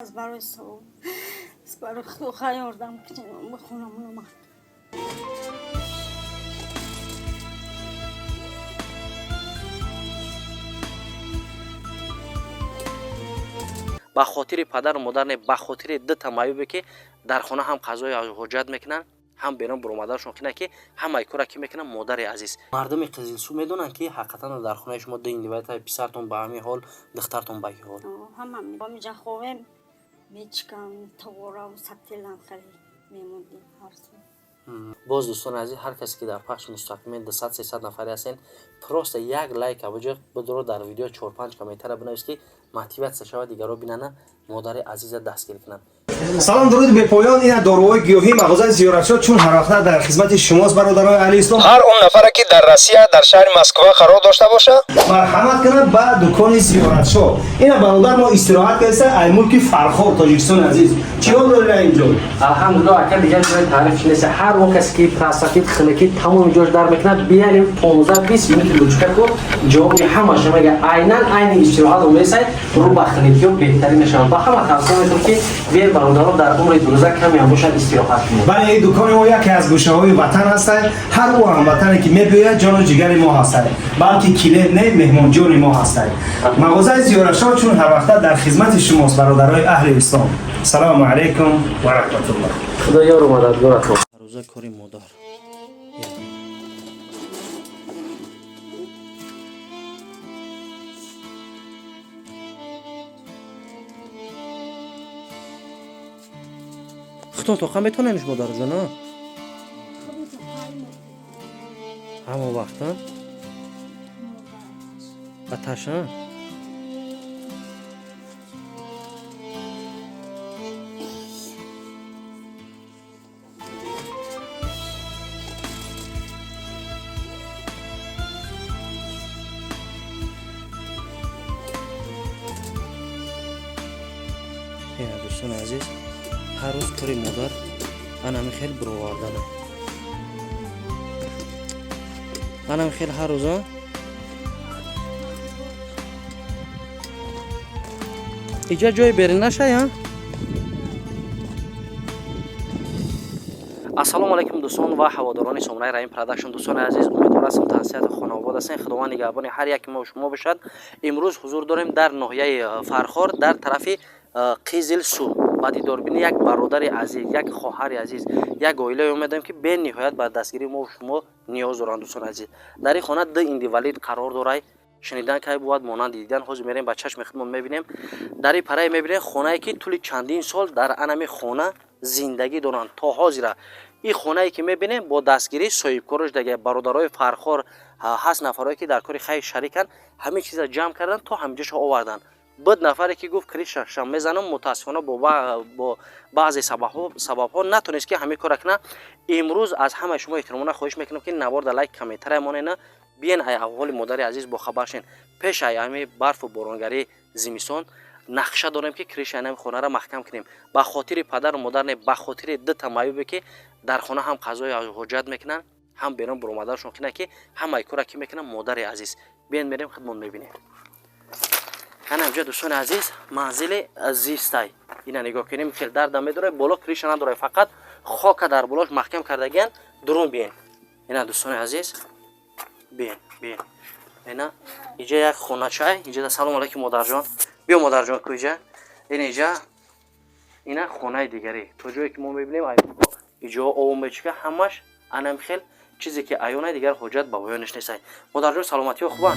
از برای سو از برای خود خیاردم که بخونم اونو. به خاطر پدر و مادر نه، به خاطر دو تمایبه که در خانه هم قضای حاجت میکنن، هم بیرون برآمدشون کنه که همه کارا که میکنن. مادر عزیز، مردم قزلسو میدونن که حقیقتا در خانه شما دو اندیوایت پسرتون به همین حال، دخترتون به این حال. همه میجا خوبیم میچکم توورا و ستیلم خیلی میموندیم هر سو. باز دوستان عزیز، هر کسی که در پخش مستقیم 200-300 نفری هستین، پروست یک لایک اوجه بدرو در ویدیو 4-5 کامنتر بنویس که موتیویت شوه دیگرو ببینن مادر عزیز دستگیر کنن. سلام درود به پایان. این داروهای گیاهی مغازه زیارتشاه چون هر وقت در خدمت شماست برادران اهل اسلام. هر اون نفری که در روسیه در شهر مسکو قرار داشته باشه مرحمت کنند به دکان زیارتشاه. این برادر ما استراحت کرده ای ملک فرخار تاجیکستان عزیز. چیا داره اینجا؟ الحمدلله اکل دیگه جای تعریف نیست. هر وقت کسی که پرسفید خلکی تمام جوش در میکنه بیاریم 15-20 منت لوچکه کو جواب همه شما میگه عین استراحت رو میسه رو بخنید یا بهترین نشان با همه توصیه میکنم که بیر برادران در عمر 12 کمی هم باشد استراحت کنید. بله این دکان ما یکی از گوشه‌های وطن هست. هر او هموطنی که میباید جان و جگر ما هست. بلکه کلید نه مهمان جان ما هست. مغازه زیارتشاه چون هر وقت در خدمت شماست برادرای اهل اسلام. سلام علیکم و رحمت الله. خدا یار و مددگارتون. روزا کاری مادر. خودتون تو خم میتونه نش مادر جان ها؟ همه وقت ها؟ آتش ها؟ این دوستان عزیز، هر روز کاری مادر انم خیلی برآوردنه. انم خیلی هر روز ها اینجا جای برین نشه ها. السلام علیکم دوستان و هواداران سامرای رحیم پروداکشن. دوستان عزیز، امیدوار هستم تنسیت خانواده هستین. خداوند نگهبان هر یک ما و شما باشد. امروز حضور داریم در ناحیه فرخار در طرف قزلسو. با دیدار بینی یک برادر عزیز، یک خواهر عزیز، یک عائله اومدیم که به نهایت بر دستگیری ما و شما نیاز دارند. دوستان عزیز، در این خانه دو اندیولید قرار داره. شنیدن که بود مانند دیدن حاضر میریم با چشم خودمون میبینیم. در این پرای میبینیم خانه‌ای که طول چندین سال در انمی خانه زندگی دارند تا حاضر. این خانه‌ای که میبینیم با دستگیری صاحبکارش دیگه برادرای فرخار هست، نفرایی که در کار خیر شریکن، همه چیز جمع کردن تا همینجاش آوردن. بعد نفری که گفت کریش شم میزنم متاسفانه با بعضی سبب ها نتونست که همه کار کنه. امروز از همه شما احترامانه خواهش میکنم که نوارد لایک کامنتر مون بیان ای احوال مادر عزیز با خبر شین. پیش ای برف و بارانگری زمستان نقشه داریم که کریش انم خانه را محکم کنیم. به خاطر پدر و مادر نه، به خاطر دو تمایبه که در خانه هم قضای حاجت میکنن، هم بیرون برآمدشون کنه که همه کارا که میکنن. مادر عزیز بیان میریم خدمت میبینیم. انا اینجا دوستان عزیز منزل زیستای. اینا نگاه کنیم که در دم داره، بالا کریش نداره، فقط خاک در بالاش محکم کردگن. درون بیاین. اینا دوستان عزیز بیاین. اینا اینجا یک خونه چای. اینجا سلام علیکم مادر جان. بیا مادر جان کجا؟ اینجا اینا خونه دیگری. تو جایی که ما میبینیم اینجا اوم بچه همش انم خیل چیزی که ایونه دیگر حجت به بیانش نیست. مادر جان سلامتی و خوبان.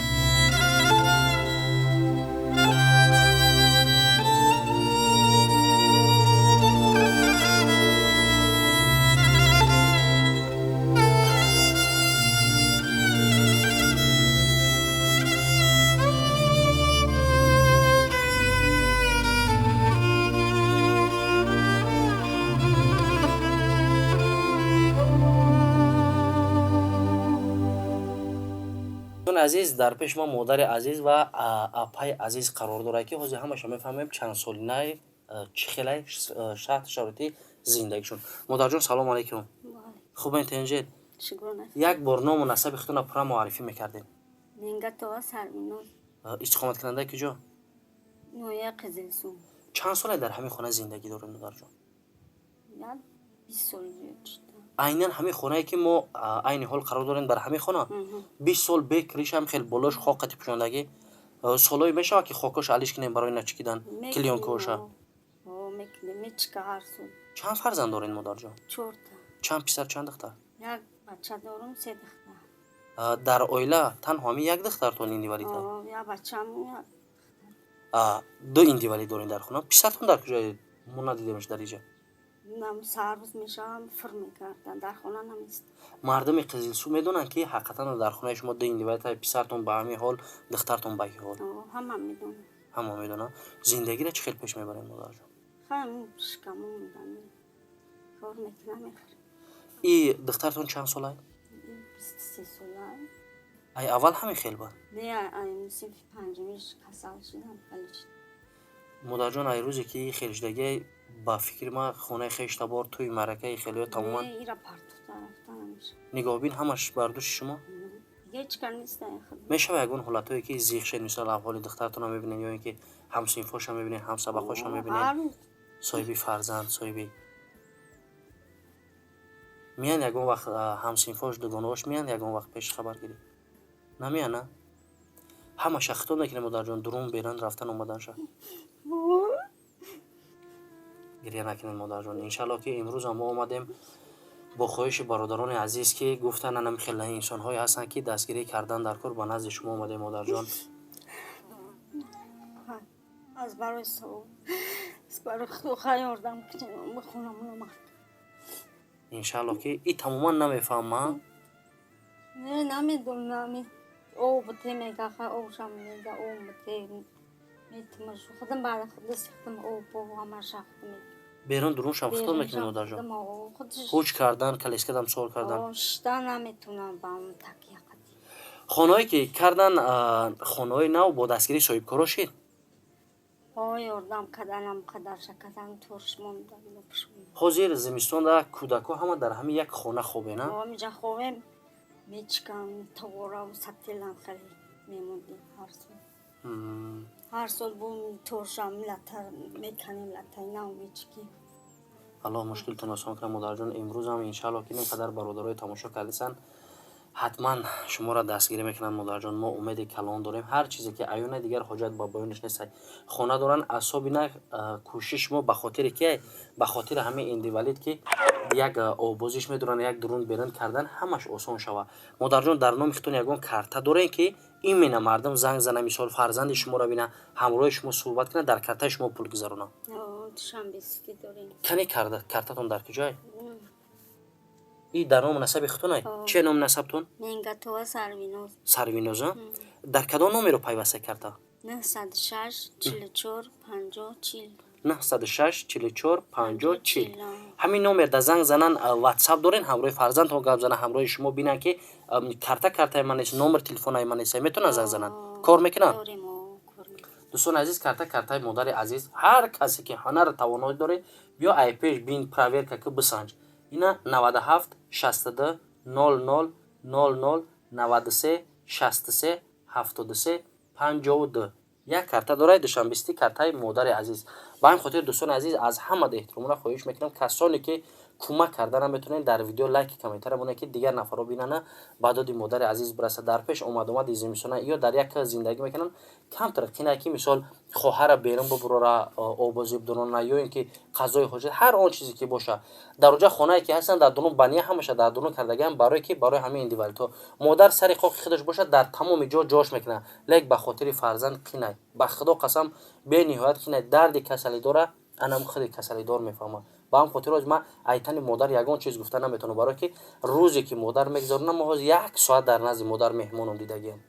عزیز در پیش ما مادر عزیز و اپای عزیز قرار داره که حاضر همه شما میفهمیم چند سالینه چخیله شرط شرطی زندگیشون. مادر جان سلام علیکم. خوب انتنجید؟ یک بار نام و نسب خودتون پرا معرفی میکردین. نینگا تو سرمینون. استقامت کننده کجا؟ نویا قزلسو. چند ساله در همین خانه زندگی دارید مادر جان؟ یا 20 سال زیاد شده. عیناً همین خانه‌ای که ما عین حال قرار داریم در همین خانه 20 سال بکریش هم خیلی بالاش خاکتی پوشاندگی سالای میشه که خاکش علیش کنیم برای نچکیدن کلیون کوشه. میکنه میچکه هر سال. چند فرزند دارین مادر جان؟ 4 تا. چند پسر چند دختر؟ یک بچه دارم 3 دختر. در اویله تنها همین یک دخترتون ایندیوالی دارین؟ یا بچه‌م دو ایندیوالی دارین در خونه. پسرتون در کجای؟ ما ندیدیمش در اینجا. نم سرباز میشم فرم میکردن در خونه نمیست. مردم قزلسو میدونن که حقیقتا در خونه شما دو ایندیوالی تا پسرتون به همین حال دخترتون به این حال. همه میدونن. همه میدونن. زندگی را چه خیلی پیش میبرین مادر جان؟ خیلی شکمون میدن. کار میکنم میخرم. ای دخترتون چند ساله؟ 23 ساله. ای اول همین خیلی بود. نه این صنف پنجمیش کسل شدم خلیج. مادر جان ای روزی که خیلیشدگی با فکر ما خونه خیش تبار توی مرکه خیلی تماما ایرا پرتو رفتن میشه. نگاه بین همش برداشت شما هیچ کار نیست خود. میشه یگون حالتایی که زیغ شد مثال احوال دخترتون هم میبینین یا اینکه هم صنفاش هم میبینین هم سبقاش هم میبینین صاحبی فرزند صاحبی میان یگون وقت هم صنفاش دوگانواش میان یگون وقت پیش خبر گیری نمیان نه همه شختون نکنه مادر جان درون بیرن رفتن اومدن شد گریه نکنین مادر جان انشالله که امروز هم ما اومدیم با خواهش برادران عزیز که گفتن انم خیلی انسان های هستن که دستگیری کردن در کار با نزد شما اومده مادر جان از برای سو از برای خود خیاردم که بخونم اومد انشالله که این تماما نمیفهمم نه نمیدونم او بته میگه او شم میگه او بته میتونم خودم بعد خود سختم او با همه شخص بیرون درون شمختون میکنین مادر جان هوچ کردن کلیس کردم سوال کردن شدن نمیتونم با اون تکیه قدی خانهایی که کردن خانه‌های نو با دستگیری صاحب کارا شد یاردم کردنم قدر شکردن ترش موندم حاضر زمستون در کودکا همه در همین یک خانه خوبه نه اینجا خوبه میچکم تورا و ستیلم خیلی میموندیم هر سال بون ترشم لطر میکنیم لطر نو میچکیم الله مشکلتون آسان کنه مادر جان امروز هم انشالله که اینقدر برادرای تماشا کردن حتما شما را دستگیری میکنن مادر جان ما امید کلان داریم هر چیزی که ایون دیگر حاجت با بیانش نیست خانه دارن اعصابی نه کوشش ما به خاطر که به خاطر همه ایندیوالید که یک آبازیش میدونن یک درون بیرون کردن همش آسان شوه مادر جان در نام ختون یگان کارت داره که این مینا مردم زنگ زنه مثال فرزند شما را بینه همراه شما صحبت کنه در کارت شما پول گذارونه شام بیسکی داریم کنی کارتتون در کجای این در نام نسب ختونه چه نام نسبتون منگتو سروینوز سروینوز در کدام نامی رو پیوسته کرده 906 44 50 40 906 44 50 40 همین نمر در زنگ زنن واتساپ دارین همراه فرزند ها گپ زنن همراه شما بینن که کارت من نیست نمبر تلفن من نیست میتونن زنگ زنن کار میکنن دوستان عزیز کارت مادر عزیز هر کسی که هنر توانایی داره بیا ای پیش بین پراویر که بسنج اینا 97 62 00 00 93 63 73 52 یک کارت داره دشان بیستی کارت مادر عزیز با این خاطر دوستان عزیز از همه احترام را خواهش میکنم کسانی که کمک کردن میتونن در ویدیو لایک کامنتر مونه که دیگر نفرا ببینن بعد مادر عزیز برسه در پیش اومد زمستونه یا در یک زندگی میکنن کم ترقی نه که مثال خواهر بیرون ببره آبازی بدون یا اینکه غذای حاجت هر آن چیزی که باشه در اونجا خانه‌ای که هستن در دونو بنیه همشه در دونو کردگان برای که برای همه ایندیوالتو مادر سر خاک خودش باشه در تمام جاش میکنه لیک به خاطر فرزند قینای به خدا قسم به نهایت قینای درد کسلی داره انم خود کسلی دار میفهمم با هم خاطر از ما ایتن مادر یگان چیز گفتن نمیتونه برای که روزی که مادر میگذارن ما یک ساعت در نزد مادر مهمونم دیدگیم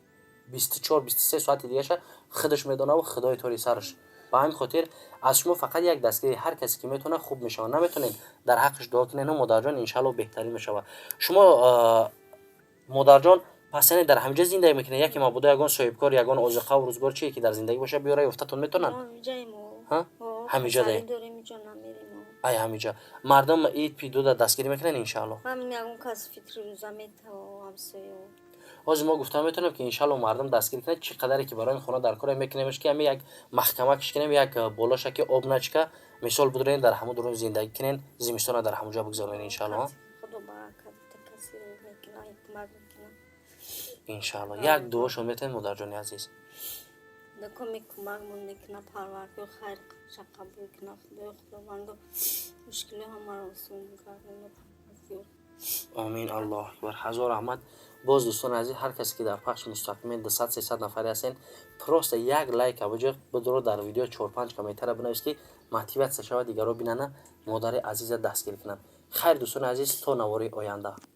24 23 ساعت دیگه خودش میدونه و خدای طوری سرش با همین خاطر از شما فقط یک دستگیری هر کسی که میتونه خوب میشه نمیتونین در حقش دعا کنین و مادر جان ان شاء الله بهترین میشه شما مادر جان پس یعنی در همینجا زندگی میکنه یکی ما بوده یگان صاحب کار یگان اوزقه و روزگار چیه که در زندگی باشه بیاره افتاتون میتونن ها همینجا داریم ای همینجا مردم عید پیدو در دستگیری میکنن ان شاء الله من میگم کس فطری روزا میته و همسایه ҳозир мо гуфта метавонем ки иншалло мардум дастгир кунед чӣ қадаре ки барои хона дар кор мекунемш ки ҳами як маҳкама киш кунем як болоша ки об начка мисол будурен дар ҳамун дурун зиндагӣ кунен зимистона дар ҳамунҷо бигзорен иншалло خدا برکت کسی رو میکنه کمک میکنه иншалло як дуошон метавонед модарҷони азиз نکمی کمک مون میکنه پروردگار خیر شقه بکنه خدای خداوند مشکل همه رو آسون میکنه آمین الله اکبر ҳазор раҳмат боз дӯстони азиз ҳар касе ки дар пахши мустақимел 200-300 нафаре ҳастен просто як лайк аваҷо бидро дар видео 4-5 комментара бинавис ки мотиватсия шавад дигаро бинана модари азиза дастгир кунанд хайр дӯстони азиз то навори оянда